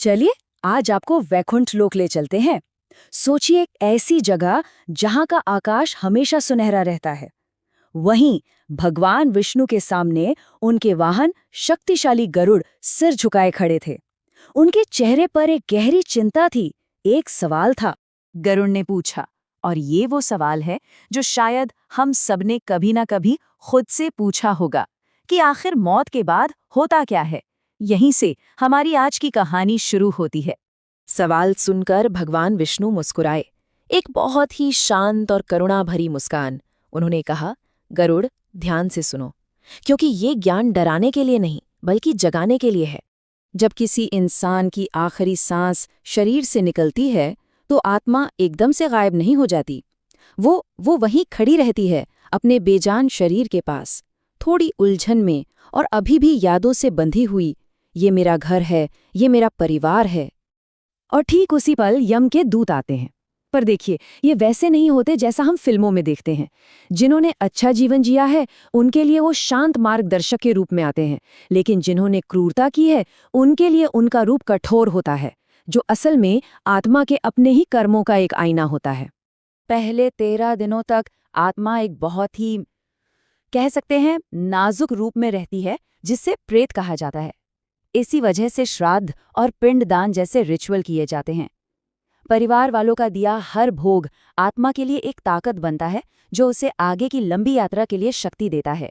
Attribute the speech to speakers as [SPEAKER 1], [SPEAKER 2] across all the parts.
[SPEAKER 1] चलिए आज आपको वैकुंठ लोक ले चलते हैं। सोचिए एक ऐसी जगह जहां का आकाश हमेशा सुनहरा रहता है। वहीं भगवान विष्णु के सामने उनके वाहन शक्तिशाली गरुड़ सिर झुकाए खड़े थे। उनके चेहरे पर एक गहरी चिंता थी। एक सवाल था।
[SPEAKER 2] गरुड़ ने पूछा, और ये वो सवाल है जो शायद हम सबने कभी ना कभी खुद से पूछा होगा कि आखिर मौत के बाद होता क्या है। यहीं से हमारी आज की कहानी शुरू होती है।
[SPEAKER 3] सवाल सुनकर भगवान विष्णु मुस्कुराए, एक बहुत ही शांत और करुणा भरी मुस्कान। उन्होंने कहा, गरुड़, ध्यान से सुनो, क्योंकि ये ज्ञान डराने के लिए नहीं बल्कि जगाने के लिए है। जब किसी इंसान की आखिरी सांस शरीर से निकलती है तो आत्मा एकदम से गायब नहीं हो जाती। वो वहीं खड़ी रहती है, अपने बेजान शरीर के पास, थोड़ी उलझन में और अभी भी यादों से बंधी हुई। ये मेरा घर है, ये मेरा परिवार है।
[SPEAKER 1] और ठीक उसी पल यम के दूत आते हैं। पर देखिए, ये वैसे नहीं होते जैसा हम फिल्मों में देखते हैं। जिन्होंने अच्छा जीवन जिया है उनके लिए वो शांत मार्गदर्शक के रूप में आते हैं, लेकिन जिन्होंने क्रूरता की है उनके लिए उनका रूप कठोर होता है, जो असल में आत्मा के अपने ही कर्मों का एक आईना होता है। पहले 13 दिनों तक आत्मा एक बहुत ही, कह सकते हैं, नाजुक रूप में रहती है, जिससे प्रेत कहा जाता है। इसी वजह से श्राद्ध और पिंडदान जैसे रिचुअल किए जाते हैं। परिवार वालों का दिया हर भोग आत्मा के लिए एक ताकत बनता है, जो उसे आगे की लंबी यात्रा के लिए शक्ति देता है।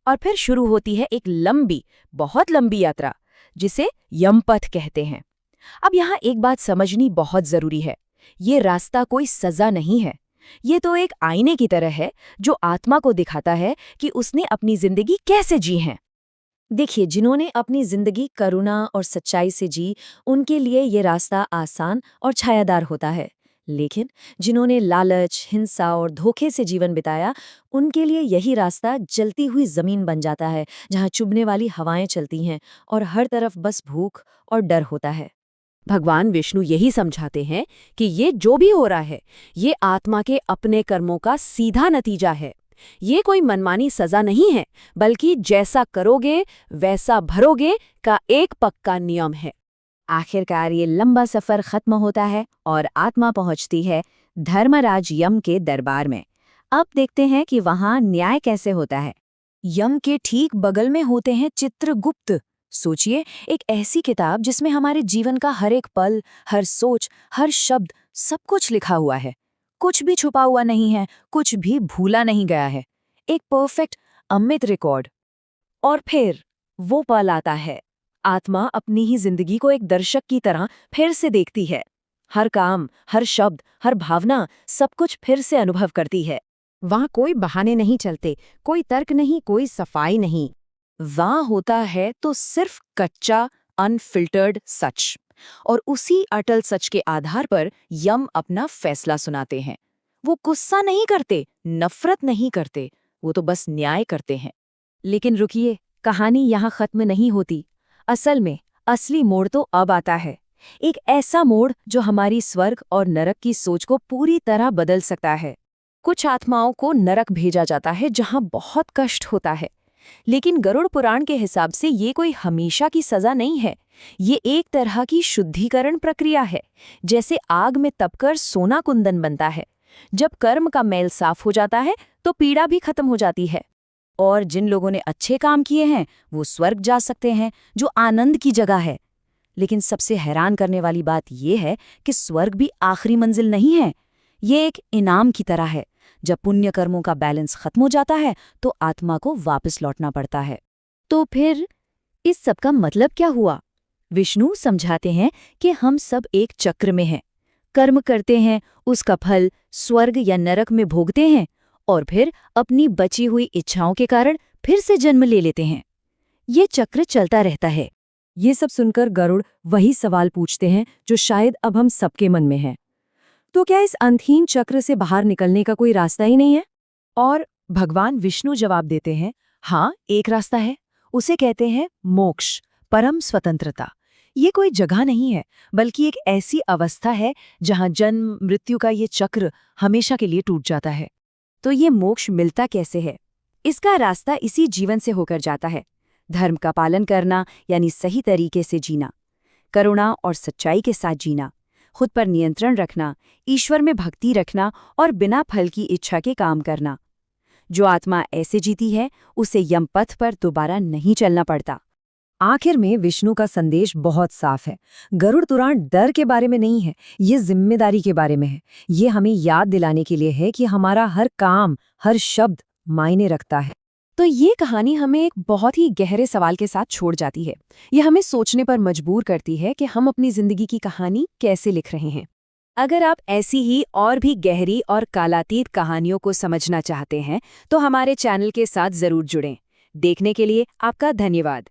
[SPEAKER 1] और फिर शुरू होती है एक लंबी, बहुत लंबी यात्रा, जिसे यमपथ कहते हैं। अब यहाँ एक बात समझनी बहुत जरूरी है। ये रास्ता कोई सजा नहीं है। ये तो एक आईने की तरह है, जो आत्मा को दिखाता है कि उसने अपनी जिंदगी कैसे जी है। देखिए, जिन्होंने अपनी जिंदगी करुणा और सच्चाई से जी, उनके लिए ये रास्ता आसान और छायादार होता है। लेकिन जिन्होंने लालच, हिंसा और धोखे से जीवन बिताया, उनके लिए यही रास्ता जलती हुई जमीन बन जाता है, जहाँ चुभने वाली हवाएं चलती हैं और हर तरफ बस भूख और डर होता है।
[SPEAKER 3] भगवान विष्णु यही समझाते हैं कि ये जो भी हो रहा है, ये आत्मा के अपने कर्मों का सीधा नतीजा है। ये कोई मनमानी सजा नहीं है, बल्कि जैसा करोगे वैसा भरोगे का एक पक्का नियम है।
[SPEAKER 2] आखिरकार ये लंबा सफर खत्म होता है और आत्मा पहुंचती है धर्मराज यम के दरबार में। अब देखते हैं कि वहां न्याय कैसे होता है।
[SPEAKER 1] यम के ठीक बगल में होते हैं चित्रगुप्त। सोचिए, एक ऐसी किताब जिसमें हमारे जीवन का हर एक पल, हर सोच, हर शब्द, सब कुछ लिखा हुआ है। कुछ भी छुपा हुआ नहीं है, कुछ भी भूला नहीं गया है। एक परफेक्ट अमित रिकॉर्ड। और फिर वो पल आता है। आत्मा अपनी ही जिंदगी को एक दर्शक की तरह फिर से देखती है। हर काम, हर शब्द, हर भावना, सब कुछ फिर से अनुभव करती है।
[SPEAKER 3] वहाँ कोई बहाने नहीं चलते, कोई तर्क नहीं, कोई सफाई नहीं।
[SPEAKER 1] वहाँ होता है तो सिर्फ कच्चा, अनफिल्टर्ड सच। और उसी अटल सच के आधार पर यम अपना फैसला सुनाते हैं। वो गुस्सा नहीं करते, नफरत नहीं करते, वो तो बस न्याय करते हैं।
[SPEAKER 2] लेकिन रुकिए, कहानी यहाँ खत्म नहीं होती। असल में असली मोड़ तो अब आता है। एक ऐसा मोड़ जो हमारी स्वर्ग और नरक की सोच को पूरी तरह बदल सकता है। कुछ आत्माओं को नरक भेजा जाता है, जहाँ बहुत कष्ट होता है। लेकिन गरुड़ पुराण के हिसाब से ये कोई हमेशा की सजा नहीं है। ये एक तरह की शुद्धिकरण प्रक्रिया है, जैसे आग में तपकर सोना कुंदन बनता है। जब कर्म का मैल साफ हो जाता है तो पीड़ा भी खत्म हो जाती है।
[SPEAKER 1] और जिन लोगों ने अच्छे काम किए हैं वो स्वर्ग जा सकते हैं, जो आनंद की जगह है। लेकिन सबसे हैरान करने वाली बात यह है कि स्वर्ग भी आखिरी मंजिल नहीं है। ये एक इनाम की तरह है। जब पुण्य कर्मों का बैलेंस खत्म हो जाता है तो आत्मा को वापस लौटना पड़ता है।
[SPEAKER 2] तो फिर इस सब का मतलब क्या हुआ? विष्णु समझाते हैं कि हम सब एक चक्र में हैं। कर्म करते हैं, उसका फल स्वर्ग या नरक में भोगते हैं, और फिर अपनी बची हुई इच्छाओं के कारण फिर से जन्म ले लेते हैं। ये चक्र चलता रहता है।
[SPEAKER 1] ये सब सुनकर गरुड़ वही सवाल पूछते हैं जो शायद अब हम सबके मन में है। तो क्या इस अंतहीन चक्र से बाहर निकलने का कोई रास्ता ही नहीं है? और भगवान विष्णु जवाब देते हैं, हाँ, एक रास्ता है। उसे कहते हैं मोक्ष, परम स्वतंत्रता। ये कोई जगह नहीं है, बल्कि एक ऐसी अवस्था है जहां जन्म मृत्यु का ये चक्र हमेशा के लिए टूट जाता है। तो ये मोक्ष मिलता कैसे है? इसका रास्ता इसी जीवन से होकर जाता है। धर्म का पालन करना, यानी सही तरीके से जीना।
[SPEAKER 2] करुणा और सच्चाई के साथ जीना, खुद पर नियंत्रण रखना, ईश्वर में भक्ति रखना और बिना फल की इच्छा के काम करना। जो आत्मा ऐसे जीती है उसे यमपथ पर दोबारा नहीं चलना पड़ता।
[SPEAKER 1] आखिर में विष्णु का संदेश बहुत साफ है। गरुड़ पुराण डर के बारे में नहीं है, ये जिम्मेदारी के बारे में है। ये हमें याद दिलाने के लिए है कि हमारा हर काम, हर शब्द मायने रखता है।
[SPEAKER 2] तो ये कहानी हमें एक बहुत ही गहरे सवाल के साथ छोड़ जाती है। ये हमें सोचने पर मजबूर करती है कि हम अपनी जिंदगी की कहानी कैसे लिख रहे हैं। अगर आप ऐसी ही और भी गहरी और कालातीत कहानियों को समझना चाहते हैं तो हमारे चैनल के साथ जरूर जुड़ें। देखने के लिए आपका धन्यवाद।